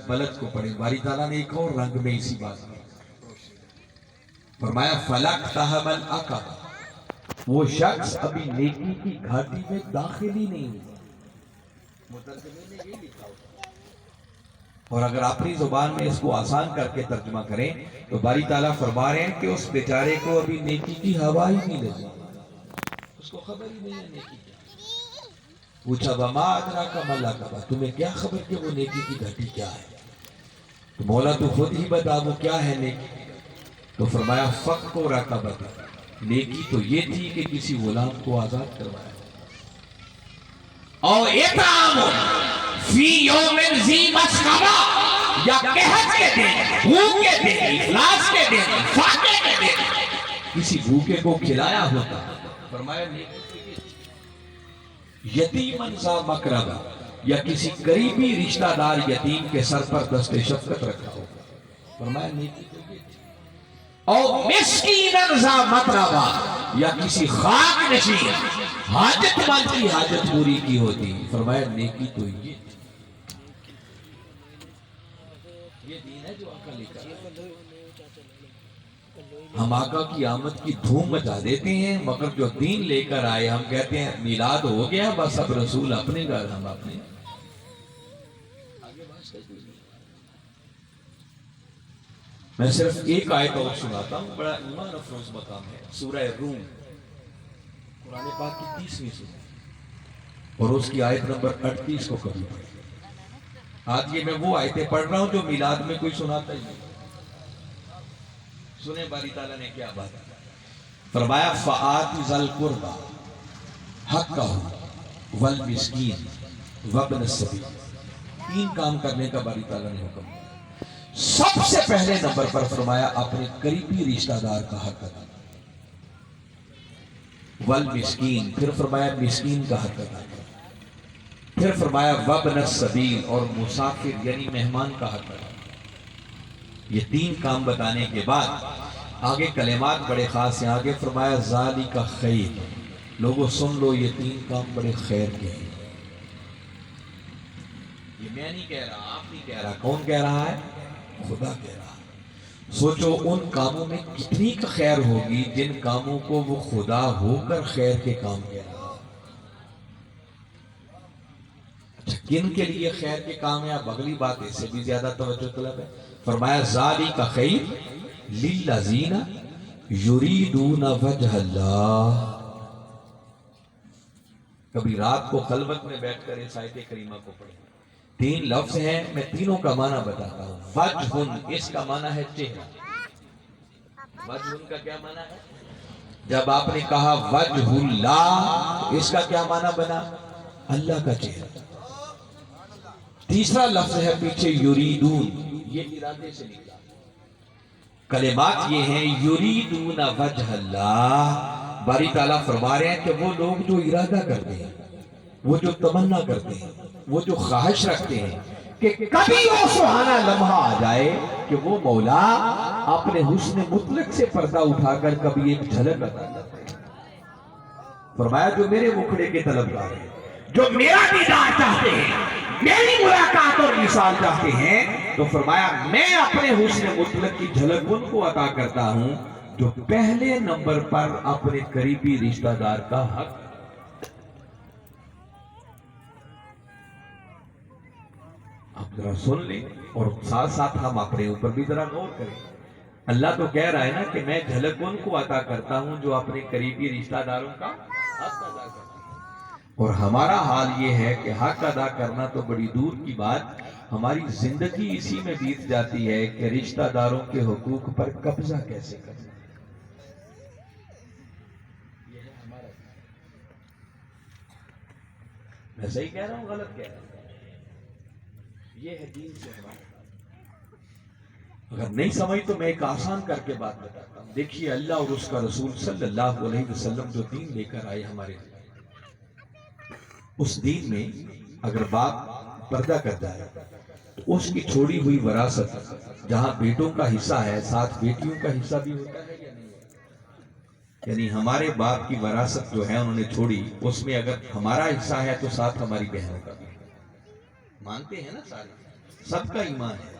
بلد کو پڑھیں. باری تعالیٰ نے ایک اور رنگ میں اسی بات میں فرمایا فَلَقْتَحَمَ الْعَقَبَةَ، وہ شخص ابھی نیکی کی گھاٹی میں داخل ہی نہیں ہوا. مترجمے نے یہ لکھا ہوتا، اور اگر اپنی زبان میں اس کو آسان کر کے ترجمہ کریں تو باری تعالیٰ فرما رہے ہیں کہ اس بیچارے کو ابھی نیکی کی ہوا ہی نہیں لگی، اس کو خبر ہی نہیں ہے نیکی کیا. پوچھا وَمَا أَدْرَاكَ مَا الْعَقَبَةُ، تمہیں کیا خبر کہ وہ نیکی کی گھاٹی کیا ہے؟ تو مولا تو خود ہی بتا وہ کیا ہے نیکی. تو فرمایا فَقُّ رَقَبَةٍ، نیکی تو یہ تھی کہ کسی غلام کو آزاد کروایا. اور اطعام فی یوم ذی مسغبہ، یا قحط کے دن، بھوک کے دن، افلاس کے دن، فاقے کے دن کسی بھوکے کو کھلایا ہوتا. فرمایا نیکی تو یہ تھی. یتیماً ذا مقربہ، یا کسی قریبی رشتہ دار یتیم کے سر پر دست شفقت رکھا ہو. فرمایا نیکی تو یہ تھی. اور مسکیناً ذا متربہ، یا کسی خاک نشین حاجت مند کی حاجت پوری کی ہوتی. فرمایا نیکی تو یہ تھی. یہ دین ہے جو آقا لے کر آئے. ہم آقا کی آمد کی دھوم مچا دیتے ہیں، مگر جو دین لے کر آئے ہم کہتے ہیں میلاد ہو گیا بس اب رسول اپنے گھر ہم اپنے. میں صرف ایک آیت اور سناتا ہوں، بڑا ایمان افروز مقام ہے. سورہ روم، قرآن پاک کی 30ویں سورہ، اور اس کی آیت نمبر 38 کو کبھی پڑھیں. آج یہ میں وہ آیتیں پڑھ رہا ہوں جو میلاد میں کوئی سناتا ہی نہیں. سنیں باری تعالیٰ نے کیا بات ہے. فرمایا فَآتِ ذَا الْقُرْبَىٰ حَقَّهُ وَالْمِسْكِينَ وَابْنَ السَّبِيلِ. 3 کام کرنے کا باری تعالیٰ نے حکم دیا. سب سے پہلے نمبر پر فرمایا اپنے قریبی رشتہ دار کا حق ادا. والمسکین، پھر فرمایا مسکین کا حق ادا. پھر فرمایا وابن السبیل، اور مسافر یعنی مہمان کا حق ادا. یہ 3 کام بتانے کے بعد آگے کلمات بڑے خاص ہیں. آگے فرمایا ذالک خیر، لوگوں سن لو یہ 3 کام بڑے خیر کے ہیں. یہ میں نہیں کہہ رہا، آپ نہیں کہہ رہا. کون کہہ رہا ہے؟ خدا کہہ رہا ہے. سوچو ان کاموں میں کتنی خیر ہوگی جن کاموں کو وہ خدا ہو کر خیر کے کام کہہ رہا ہے. اچھا کن کے لیے خیر کے کام ہے؟ اب اگلی بات اس سے بھی زیادہ توجہ طلب ہے. فرمایا ذالک خیر للذین یریدون وجہ اللہ. کبھی رات کو خلوت میں بیٹھ کر اس آیت کریمہ کو پڑھیں. 3 لفظ ہیں، میں تینوں کا معنی بتاتا ہوں. وجہ، اس کا معنی ہے چہرہ. وجہ کا کیا معنی ہے؟ جب آپ نے کہا وجہ اللہ، اس کا کیا معنی بنا؟ اللہ کا چہرہ. تیسرا لفظ ہے پیچھے یریدون، یہ ارادے سے نکلا. کلمات یہ ہیں یریدون وجہ اللہ. باری تعالیٰ فرما رہے ہیں کہ وہ لوگ جو ارادہ کرتے ہیں، وہ جو تمنا کرتے ہیں، وہ جو خواہش رکھتے ہیں کہ کبھی وہ سہانا لمحہ آ جائے کہ وہ مولا اپنے حسن مطلق سے پردہ اٹھا کر کبھی ایک جھلک عطا کرتے ہیں. فرمایا جو میرے مکھڑے کے طلبگار ہیں، جو میرا دیدار چاہتے ہیں، میری ملاقات اور مثال چاہتے ہیں، تو فرمایا میں اپنے حسن مطلق کی جھلک ان کو عطا کرتا ہوں جو پہلے نمبر پر اپنے قریبی رشتہ دار کا حق. آپ ذرا سن لیں اور ساتھ ساتھ ہم اپنے اوپر بھی ذرا غور کریں. اللہ تو کہہ رہا ہے نا کہ میں جھلک ان کو عطا کرتا ہوں جو اپنے قریبی رشتہ داروں کا حق ادا کرتے ہیں. اور ہمارا حال یہ ہے کہ حق ادا کرنا تو بڑی دور کی بات، ہماری زندگی اسی میں بیت جاتی ہے کہ رشتہ داروں کے حقوق پر قبضہ کیسے کرنا. یہ ہے ہمارا. میں صحیح کہہ رہا ہوں غلط کہہ رہا ہوں؟ یہ ہے دین سے ہمارا. اگر نہیں سمجھ تو میں ایک آسان کر کے بات بتاتا ہوں. دیکھیے اللہ اور اس کا رسول صلی اللہ علیہ وسلم جو دین لے کر آئے ہمارے لیے، اس دین میں اگر باپ پردہ کر جائے تو اس کی چھوڑی ہوئی وراثت، جہاں بیٹوں کا حصہ ہے ساتھ بیٹیوں کا حصہ بھی ہوتا ہے یا نہیں ہوتا؟ یعنی ہمارے باپ کی وراثت جو ہے انہوں نے چھوڑی، اس میں اگر ہمارا حصہ ہے تو ساتھ ہماری بہنوں کا بھی. مانتے ہیں نا سارے؟ سب کا ایمان ہے.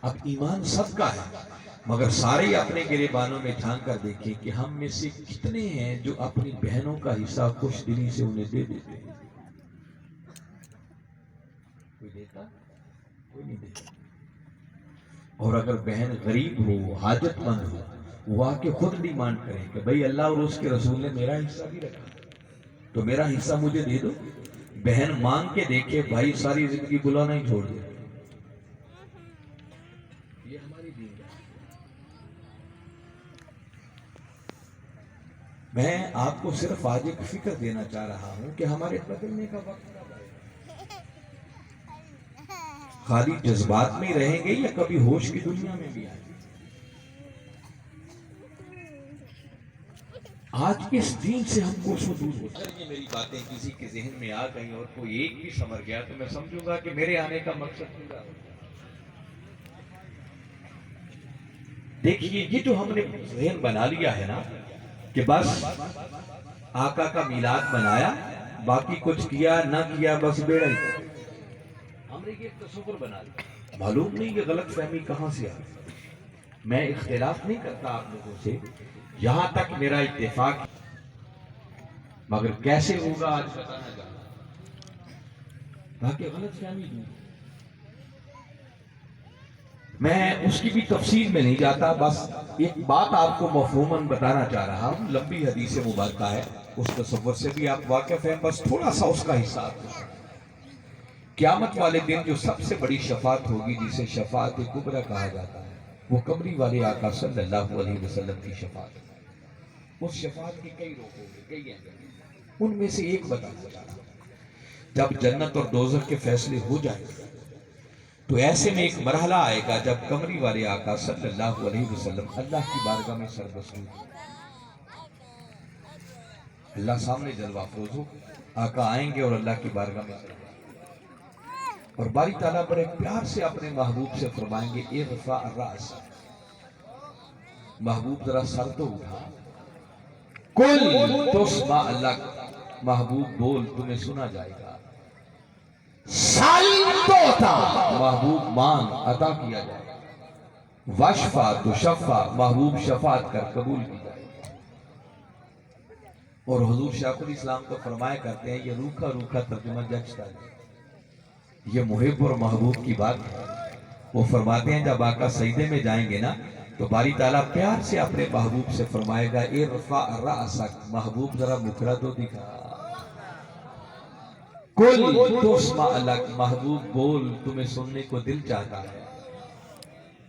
اب ایمان سب کا ہے، مگر سارے اپنے گریبانوں میں جھانک کر دیکھیں کہ ہم میں سے کتنے ہیں جو اپنی بہنوں کا حصہ خوش دلی سے انہیں دے دیتے ہیں. کوئی دیتا؟ کوئی نہیں دیتا. اور اگر بہن غریب ہو، حاجت مند ہو، وہ آ کے خود ڈیمانڈ کریں کہ بھئی اللہ اور اس کے رسول نے میرا حصہ بھی رکھا تو میرا حصہ مجھے دے دو. بہن مانگ کے دیکھے، بھائی ساری زندگی بلانا ہی چھوڑ دے. یہ ہماری دین ہے. میں آپ کو صرف آج ایک فکر دینا چاہ رہا ہوں کہ ہمارے بدلنے کا وقت کب آئے گا. خالی جذبات میں رہیں گے یا کبھی ہوش کی دنیا میں بھی آئیں گے؟ آج اس دین سے ہم کو دور ہو. اگر یہ میری باتیں کسی کے ذہن میں آ گئی اور کوئی ایک بھی سمجھ گیا تو میں سمجھوں گا کہ میرے آنے کا مقصد پورا ہو گیا. دیکھیے یہ جو ہم نے ذہن بنا لیا ہے نا کہ بس آقا کا میلاد منایا، باقی کچھ کیا نہ کیا، بس بیڑا ہی. ہم نے یہ تصور بنا لیا. معلوم نہیں یہ غلط فہمی کہاں سے آئی. میں اختلاف نہیں کرتا آپ لوگوں سے، یہاں تک میرا اتفاق، مگر کیسے ہوگا آج بتانا چاہتا تاکہ غلط فہمی دوں. میں اس کی بھی تفصیل میں نہیں جاتا، بس ایک بات آپ کو مفہوماً بتانا چاہ رہا ہوں. لمبی حدیث مبارکہ ہے، اس تصور سے بھی آپ واقف ہیں، بس تھوڑا سا اس کا حصہ آپ کو. قیامت والے دن جو سب سے بڑی شفاعت ہوگی، جسے شفاعت کبریٰ کہا جاتا ہے، وہ قمری والے آقا صلی اللہ علیہ وسلم کی شفاعت ہے. اس شفاعت کی کئی روح ہوں گے، کئی ہیں. ان میں سے ایک بتانا چاہ رہا ہوں. جب جنت اور دوزخ کے فیصلے ہو جائیں گے تو ایسے میں ایک مرحلہ آئے گا جب قمری والے آقا صلی اللہ علیہ وسلم اللہ کی بارگاہ میں سربسور ہوں. اللہ سامنے جلوہ افروز ہو، آقا آئیں گے اور اللہ کی بارگاہ میں سربسور، اور باری تعالیٰ بڑے پیار سے اپنے محبوب سے فرمائیں گے ارفع الرأس، محبوب ذرا سر تو اٹھا. کل تسمع لک، محبوب بول تمہیں سنا جائے گا. سل توتا، محبوب مانگ عطا کیا جائے گا. وشفع تشفع، محبوب شفاعت کر قبول کی جائے گی. اور حضور شیخ الاسلام تو فرمایا کرتے ہیں، یہ روکھا روکھا ترجمہ جچتا ہے، یہ محب اور محبوب کی بات ہے. وہ فرماتے ہیں جب آقا سجدے میں جائیں گے نا تو باری تعالیٰ پیار سے اپنے محبوب سے فرمائے گا ارفع رأسک، محبوب ذرا مکھڑا تو دکھا. کل تسمع لک، محبوب بول تمہیں سننے کو دل چاہتا ہے.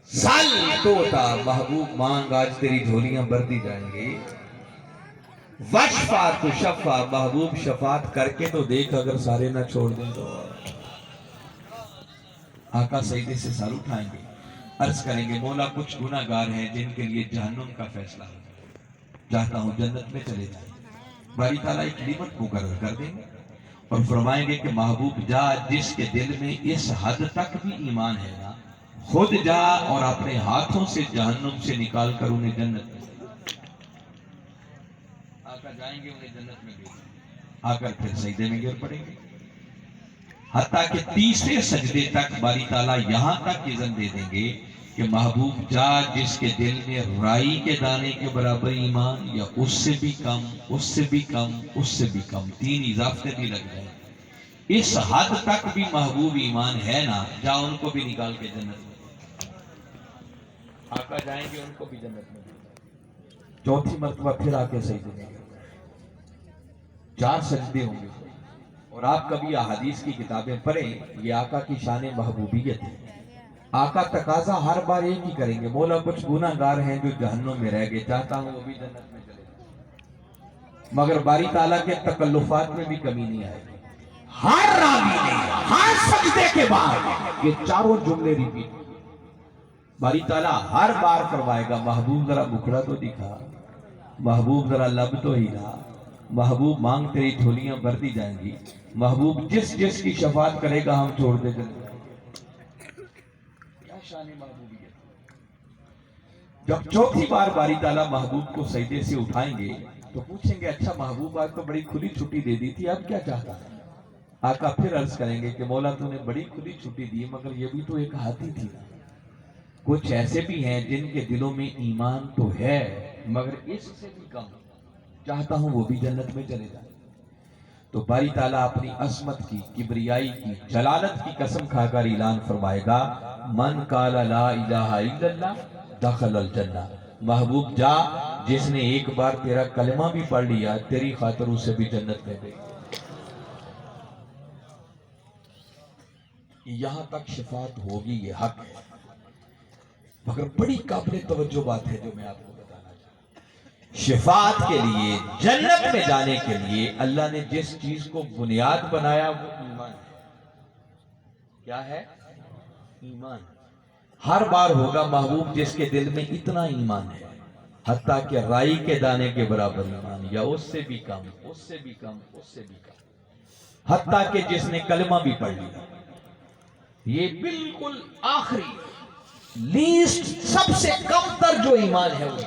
سل توتا، محبوب مانگ آج تیری جھولیاں بھر دی جائیں گی. وشفع تشفع، محبوب شفاعت کر کے تو دیکھ اگر سارے نہ چھوڑ دیں تو. آقا سجدے سے سر اٹھائیں گے، عرض کریں گے مولا کچھ گناہ گار ہیں جن کے لیے جہنم کا فیصلہ ہو، چاہتا ہوں جنت میں چلے جائیں. باری تعالیٰ ایک لیمت مقرر کر دیں گے اور فرمائیں گے کہ محبوب جا، جس کے دل میں اس حد تک بھی ایمان ہے نا، خود جا اور اپنے ہاتھوں سے جہنم سے نکال کر انہیں جنت میں. آقا جائیں گے انہیں جنت میں لے جائیں، آ کر پھر سجدے میں گر پڑیں گے. حتیٰ کہ تیسرے سجدے تک باری تعالیٰ یہاں تک اذن دے دیں گے کہ محبوب جا، جس کے دل میں رائی کے دانے کے برابر ایمان یا اس سے بھی کم، اس سے بھی کم، اس سے بھی کم، 3 اضافے بھی لگ جائیں، اس حد تک بھی محبوب ایمان ہے نا، جا ان کو بھی نکال کے جنت میں. آقا جائیں گے ان کو بھی جنت میں. چوتھی مرتبہ پھر آ کے سجدے میں 4 سجدے ہوں گے. اور آپ کبھی احادیث کی کتابیں پڑھیں، یہ آقا کی شان محبوبیت ہے. آقا تقاضا ہر بار ایک ہی کریں گے، مولا کچھ گناہ گار ہیں جو جہنم میں رہ گئے، چاہتا ہوں وہ بھی جنت میں چلے جائیں. مگر باری تعالیٰ کے تکلفات میں بھی کمی نہیں آئے گی. ہر راوی نے ہر سجدے کے بعد یہ 4 جملے ریپیٹ. باری تعالیٰ ہر بار فرمائے گا محبوب ذرا مکھڑا تو دکھا، محبوب ذرا لب تو ہلا، محبوب مانگ تیری جھولیاں بھر دی جائیں گی. محبوب جس جس کی شفاعت کرے گا ہم چھوڑ دے جائیں گے. کیا شان محبوبیت. جب چوتھی بار باری تعالیٰ محبوب کو سجدے سے اٹھائیں گے تو پوچھیں گے اچھا محبوب آج تو بڑی کھلی چھٹی دے دی تھی، اب کیا چاہتا ہے؟ آقا پھر عرض کریں گے کہ مولا تو نے بڑی کھلی چھٹی دی مگر یہ بھی تو ایک ہاتھی تھی نا. کچھ ایسے بھی ہیں جن کے دلوں میں ایمان تو ہے مگر اس سے بھی کم، چاہتا ہوں وہ بھی جنت میں چلے جائیں. تو باری تعالیٰ اپنی عظمت کی، کبریائی کی، جلالت کی قسم کھا کر اعلان فرمائے گا من قال لا الہ الا اللہ دخل الجنہ. محبوب جا، جس نے ایک بار تیرا کلمہ بھی پڑھ لیا تیری خاطر اسے بھی جنت میں دے. یہاں تک شفاعت ہوگی، یہ حق ہے، مگر بڑی قابل توجہ بات ہے جو میں آپ کو بتانا چاہتا ہوں. شفاعت کے لیے، جنت میں جانے کے لیے اللہ نے جس چیز کو بنیاد بنایا وہ ایمان ہے. کیا ہے؟ ایمان. ہر بار ہوگا محبوب جس کے دل میں اتنا ایمان ہے حتیٰ کہ رائی کے دانے کے برابر ایمان، یا اس سے بھی کم، اس سے بھی کم، اس سے بھی کم، حتیٰ کہ جس نے کلمہ بھی پڑھ لیا. یہ بالکل آخری لیسٹ، سب سے کم تر جو ایمان ہے وہ.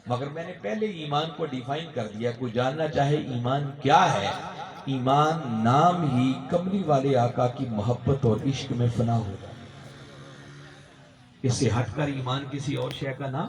مگر میں نے پہلے ایمان کو ڈیفائن کر دیا. کوئی جاننا چاہے ایمان کیا ہے؟ ایمان نام ہی کملی والے آقا کی محبت اور عشق میں فنا ہو جائے. اس سے ہٹ کر ایمان کسی اور شے کا نام